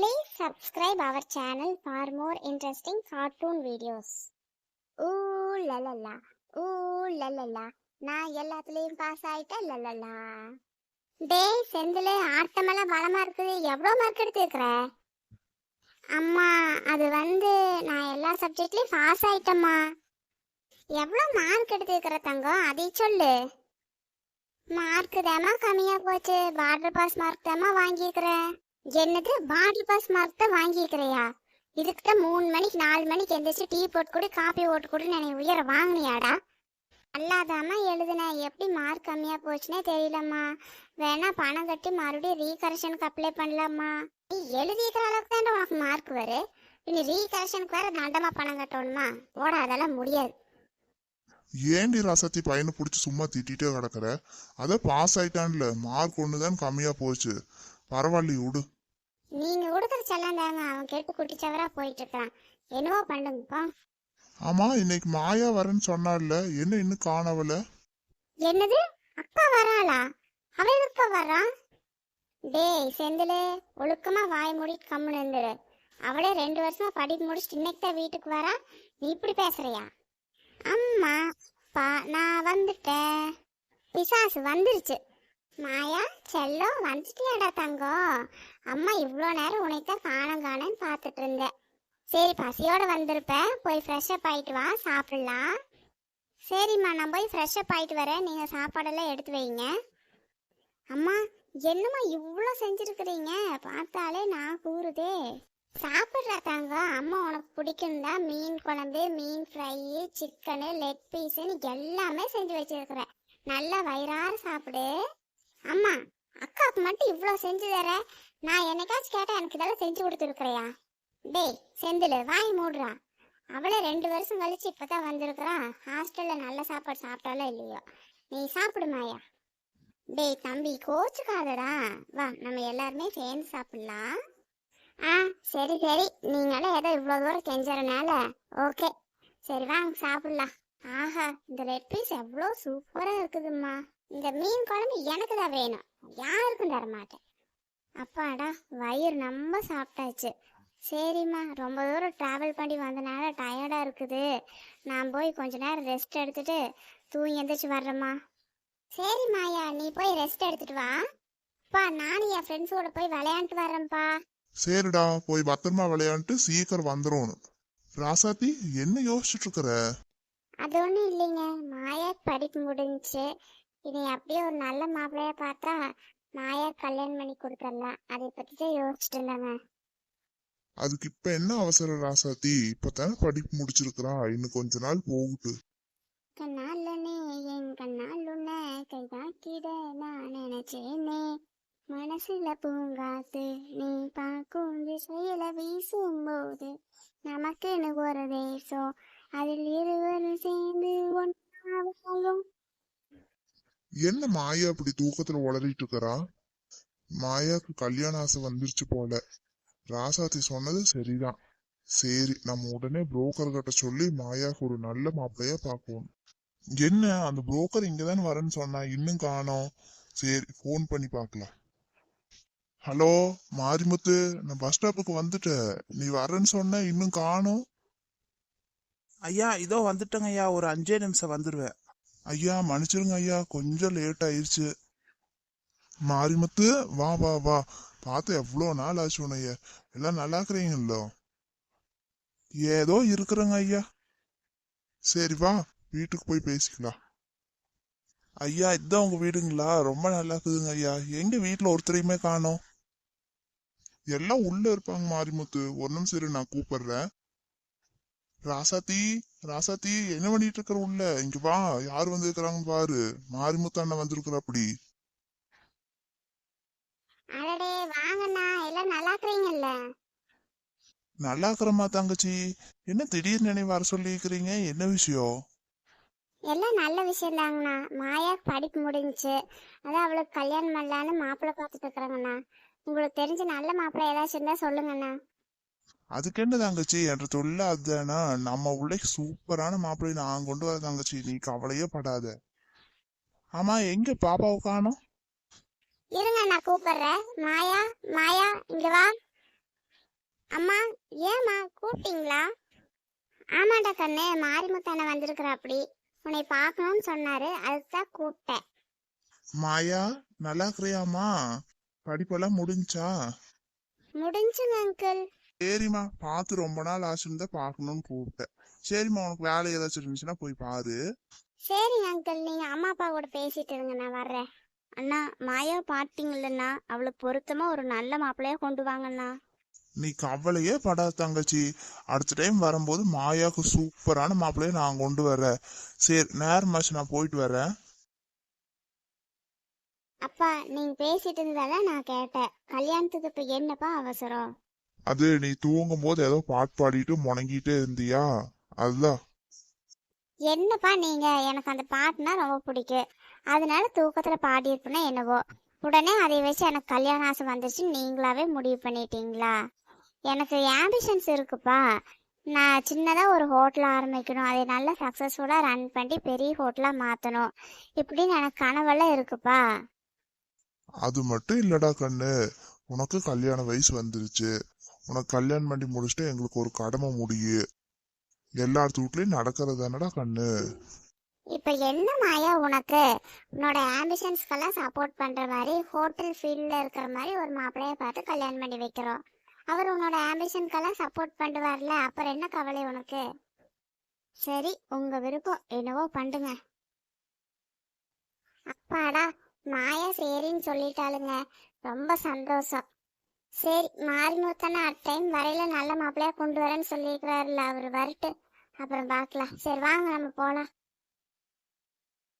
Please subscribe our channel for more interesting cartoon videos. Ooh la la la, ooh la la la, நான் எல்லாத்துலயும் pass ஆயிட்டேன் லலலா. டேய் செந்திலே, ஆட்டமெல்லாம் பலமா இருக்குது. எவ்வளோ மார்க் எடுத்துருக்குற? அம்மா, அது நான் எல்லா சப்ஜெக்ட்லயும் பாஸ் ஆயிட்டேம்மா. எவ்வளோ மார்க் எடுத்துருக்குற தங்கம், அதை சொல்லு. மார்க் தாமா கம்மியா போச்சு. பார்டர் பாஸ் மார்க் தாமா வாங்கியிருக்கிறேன். என்னது, பார்டர் பாஸ் மார்க் தான் வாங்கியிருக்கிறையா? இதுக்கிட்ட 3 மணிக்கு 4 மணிக்கு எந்திரிச்சு டீ போட்டு கூட காப்பி ஓட்டு கூட நான் உயர வாங்கினியாடா? அல்லாதாம்மா எழுதுனேன். எப்படி மார்க் கம்மியா போச்சுன்னே தெரியலம்மா. வேணா பணம் கட்டி மறுபடியும் ரீகரெக்ஷனுக்கு அப்ளை பண்ணலாமா? நீ எழுதிக்கிற அளவுக்கு தான் உனக்கு மார்க் வரும். இனி ரீகரெக்ஷனுக்கு வேற தண்டமா பணம் கட்டணுமா? போட, அதெல்லாம் முடியாது. ஏண்டி ராசாத்தி பையனை பிடிச்சி சும்மா திட்டிகிட்டே கிடக்குற? அதை பாஸ் ஆயிட்டான்ல, மார்க் ஒண்ணுதான் கம்மியா போச்சு. பரவாயில்லையே விடு. நீங்க கொடுக்குற செல்லம் தாங்க அவன் கெட்டு குட்டிச்சவரா போயிட்டு இருக்கான். என்னவோ பண்ணுங்கப்பா. ஆமா, இன்னைக்கு மாயா வரேன்னு சொன்னால, என்ன இன்னும் காணவல? என்னது, அக்கா வராளா? அவன் எதுக்கு வரான்? டேய் செந்திலே, ஒழுக்கமா வாய் மூடிட்டு கம்முன்னு இருந்துரு. அவளே 2 வருஷமா படிப்பு முடிச்சுட்டு இன்னைக்கு தான் வீட்டுக்கு வரா. நீ இப்படி பேசுறியா? அம்மா பா, நான் வந்துட்டேன். பிசாசு வந்துருச்சு. மாயா செல்லம், வந்துட்டியாடா தங்கம்? அம்மா இவ்வளோ நேரம் உனைத்தான் காணன்னு பார்த்துட்டு இருந்தேன். சரி, பசியோட வந்திருப்பேன். போய் ஃப்ரெஷ்அப் ஆயிட்டு வா, சாப்பிடலாம். சரிம்மா, நான் போய் ஃப்ரெஷ்அப் ஆயிட்டு வரேன். நீங்கள் சாப்பாடெல்லாம் எடுத்து வைங்க. அம்மா, என்னம்மா இவ்வளோ செஞ்சுருக்குறீங்க? பார்த்தாலே நான் கூறுதே. சாப்பிட்றா தங்கம், அம்மா உனக்கு பிடிக்கும்தா. மீன் குழம்பு, மீன் ஃப்ரை, சிக்கனு, லெக் பீஸுன்னு எல்லாமே செஞ்சு வச்சிருக்கிறேன். நல்லா வயிறார சாப்பிடு. அம்மா, அக்காவுக்கு மட்டும் இவ்வளோ செஞ்சு தர, நான் என்னைக்காச்சும் கேட்டால் எனக்கு இதெல்லாம் செஞ்சு கொடுத்துருக்குறியா? டேய் செந்தில், வாய் மூடுறா. அவளே 2 வருஷம் கழிச்சு இப்போதான் வந்திருக்கிறான். ஹாஸ்டலில் நல்ல சாப்பாடு சாப்பிட்டாலும் இல்லையோ. நீ சாப்பிடு மாயா. டேய் தம்பி, கோச்சுக்காதடா. வா, நம்ம எல்லாருமே சேர்ந்து சாப்பிடலாம். ஆ சரி சரி, நீங்களே ஏதோ இவ்வளோ தூரம் கெஞ்சறனால ஓகே. சரி வாங்க சாப்பிடலாம். ஆஹா, இந்த ரெட் பீஸ் எவ்வளோ சூப்பராக இருக்குதும்மா. இந்த மீன் குழம்பு எனக்கு தான் வேணும், யாருக்கும் தரமாட்டேன். அப்பாடா, வயிறு நம்ம சாப்பிட்டாச்சு. சரிம்மா, ரொம்ப தூரம் ட்ராவல் பண்ணி வந்தனால டயர்டாக இருக்குது. நான் போய் கொஞ்ச நேரம் ரெஸ்ட் எடுத்துட்டு தூங்கி எந்திரிச்சு வர்றேம்மா. சரி மாயா, நீ போய் ரெஸ்ட் எடுத்துட்டு வா. அப்பா, நானும் என் ஃப்ரெண்ட்ஸோட போய் விளையாண்டுட்டு வரேன்ப்பா. சரிடா, போய் பத்திரமா விளையாண்டு சீக்கிரம் வந்துடும். ராசாத்தி, என்ன யோசிச்சுட்டு இருக்கிற? அது ஒன்றும் இல்லைங்க, மாயா படிப்பு முடிஞ்சுச்சு. இனி அப்படியே ஒரு நல்ல மாப்பிள்ளையா பார்த்தா மாயா கல்யாணம் பண்ணி கொடுத்துடலாம். அதை பற்றி தான் யோசிச்சுட்டு இருந்தாங்க. அதுக்கு இப்ப என்ன அவசரம் ராசாத்தி? இப்பதானே படிப்பு முடிச்சிருக்கிறா, இன்னும் கொஞ்ச நாள் போகுது. கண்ணாலனே என் கண்ணால் உன்னை கைதாக்கிட நான் நினைச்சேனே. மனசுல பூங்காத்து நீ பார்க்கும் திசையில வீசும்போது நமக்குன்னு ஒரு தேசம், அதில் இருவரும் சேர்ந்து ஒன்றாகும். என்ன மாயா அப்படி தூக்கத்துல உளறிட்டு இருக்கிறா? மாயாக்கு கல்யாண ஆசை வந்துருச்சு போல. ராசாத்தி சொன்னது சரிதான். சரி, நம்ம உடனே புரோக்கர் கிட்ட சொல்லி மாயாக்கு ஒரு நல்ல மாப்பிள்ளையா பார்க்கணும். என்ன, அந்த புரோக்கர் இங்கதான் வரேன்னு சொன்னா, இன்னும் காணோம். சரி, போன் பண்ணி பார்க்கலாம். ஹலோ மாரிமுத்து, நான் பஸ் ஸ்டாப்புக்கு வந்துட்டேன். நீ வரேன்னு சொன்ன, இன்னும் காணோம். ஐயா இதோ வந்துட்டேங்க ஐயா, ஒரு 5 நிமிஷம் வந்துடுவேன். ஐயா மன்னிச்சிருங்க ஐயா, கொஞ்சம் லேட் ஆயிடுச்சு. மாரிமுத்து, வா வா வா. பார்த்து எவ்வளோ நாள் ஆச்சு உனைய. எல்லாம் நல்லா இருக்கிறீங்களோ? ஏதோ இருக்கிறேங்க ஐயா. சரி வா, வீட்டுக்கு போய் பேசிக்கலாம். ஐயா, இதுதான் உங்க வீடுங்களா? ரொம்ப நல்லா இருக்குதுங்க ஐயா. எங்க வீட்டுல ஒருத்தரையுமே காணோம். எல்லாம் உள்ள இருப்பாங்க மாரிமுத்து. ஒரு நிமிஷம் இரு, நான் கூப்பிடுறேன். ராசாத்தி, ராசாத்தி, என்ன பண்ணிட்டு இருக்கிற உள்ள? இங்க வா, யார் வந்திருக்கிறாங்க பாரு. மாரிமுத்து அண்ணன் வந்திருக்கிற. அப்படி அடடே வாங்கண்ணா, எல்லாம் நல்லா இருக்கிறீங்கல்ல? நல்லா இருக்கிறமா தங்கச்சி. என்ன திடீர்னு நினைவு வர சொல்லியிருக்கிறீங்க, என்ன விஷயம்? எல்லாம் நல்ல விஷயம் தாங்கண்ணா. மாயா படிப்பு முடிஞ்சுச்சு, அதான் அவளுக்கு கல்யாணம் பண்ணலான்னு மாப்பிள்ளை பார்த்துட்டு இருக்கிறாங்கண்ணா. உங்களுக்கு தெரிஞ்ச நல்ல மாப்பிள்ளை ஏதாச்சும் இருந்தா சொல்லுங்கண்ணா. அதுக்கு என்ன தங்கச்சி, என்ற தொழில அதுதானா. நம்ம உள்ளே சூப்பரான மாப்பிள்ளை நான் கொண்டு வர தங்கச்சி, நீ கவலையே படாத. ஆமா, எங்க பாப்பாவை காணோம்? இருங்க, நான் கூப்பிடுறேன். மாயா, மாயா இங்க வா. அம்மா, ஏம்மா கூப்பிட்டீங்களா? ஆமாண்டா கண்ணு, மாரிமுத்தான வந்திருக்கிற அப்படி உன்னை பார்க்கணும்னு சொன்னாரு, அதுக்கு தான் கூப்பிட்டேன். மாயா நல்லா இருக்கிறியாம்மா? படிப்பெல்லாம் முடிஞ்சா? முடிஞ்சுங்க அங்கிள். சரிம்மா, பார்த்து ரொம்ப நாள் ஆச்சுன்னு தான் பார்க்கணும்னு கூப்பிட்டேன். சரிம்மா, உனக்கு வேலை ஏதாச்சும் இருந்துச்சுன்னா போய் பாரு. சரிங்க அங்கிள், நீங்க அம்மா அப்பா கூட பேசிட்டு இருங்க, நான் வர்றேன். அண்ணா, மாயா பாட்டிங்களண்ணா, அவளுக்கு பொருத்தமா ஒரு நல்ல மாப்பிள்ளையா கொண்டு வாங்கண்ணா. நீ கவலையே படாத தங்கச்சி. அடுத்த டைம் வரும்போது மாயாவுக்கு சூப்பரான மாப்பிள்ளைய நான் கொண்டு வரேன். சரி, நேரமாச்சு, நான் போயிட்டு வரேன். அப்பா, நீங்க பேசிட்டு இருந்ததால நான் கேட்டேன். கல்யாணத்துக்கு இப்ப என்னப்பா அவசரம்? அது நீ தூங்கும் போது ஏதோ பாட்டு பாடிட்டு முணங்கிட்டே இருந்தியா, அதுதான். என்னப்பா நீங்க, எனக்கு அந்த பாட்டுனா ரொம்ப பிடிக்கும், அதனால தூக்கத்துல பாடியிருப்பேன்னா என்னவோ, உடனே அதை வச்சு எனக்கு கல்யாண ஆசை வந்துருச்சு நீங்களாவே முடிவு பண்ணிட்டீங்களா? எனக்கு ஆம்பிஷன்ஸ் இருக்குப்பா. நான் சின்னதாக ஒரு ஹோட்டல் ஆரம்பிக்கணும், அதை நல்லா சக்ஸஸ்ஃபுல்லாக ரன் பண்ணி பெரிய ஹோட்டலாக மாற்றணும், இப்படின்னு எனக்கு கனவெல்லாம் இருக்குப்பா. அது மட்டும் இல்லடா கண்ணு, உனக்கு கல்யாண வயசு வந்துருச்சு. உனக்கு கல்யாணம் பண்ணி முடிச்சுட்டு எங்களுக்கு ஒரு கடமை முடியும். எல்லார் வீட்லயும் நடக்கிறதானடா கண்ணு. இப்போ என்ன மாயா உனக்கு, உன்னோட ஆம்பிஷன்ஸ்க்கெல்லாம் சப்போர்ட் பண்ணுற மாதிரி ஹோட்டல் ஃபீல்டில் இருக்கிற மாதிரி ஒரு மாப்பிள்ளைய பார்த்து கல்யாணம் பண்ணி வைக்கிறோம். அவர் உன்னோட ஆம்பிஷனுக்கெல்லாம் சப்போர்ட் பண்ணுவார்ல, அப்புறம் என்ன கவலை உனக்கு? சரி, உங்க விருப்பம், என்னவோ பண்ணுங்க. அப்பாடா, மாயா சரின்னு சொல்லிட்டாளுங்க, ரொம்ப சந்தோஷம். சரி, மாரிமுத்தான அட் டைம் வரையில நல்ல மாப்பிள்ளையா கொண்டு வரேன்னு சொல்லியிருக்கிறாருல, அவர் வரட்டு, அப்புறம் பார்க்கலாம். சரி வாங்க, நம்ம போகலாம்.